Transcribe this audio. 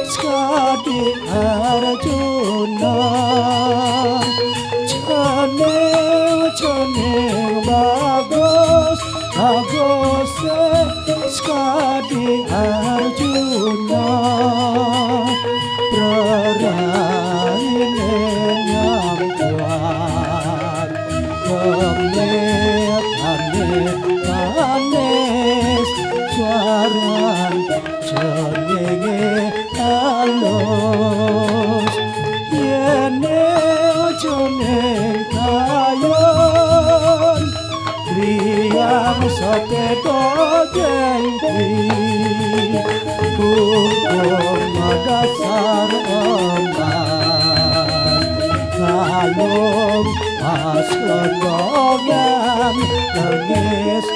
Skadi Arjuna Chane bagus bagus Skadi Arjuna Praraine yang kuat Manis suaran cenenge halus yene ojoneng kayon riyang sepedo jengki hukum dasar emas kalung pas lengongan nangis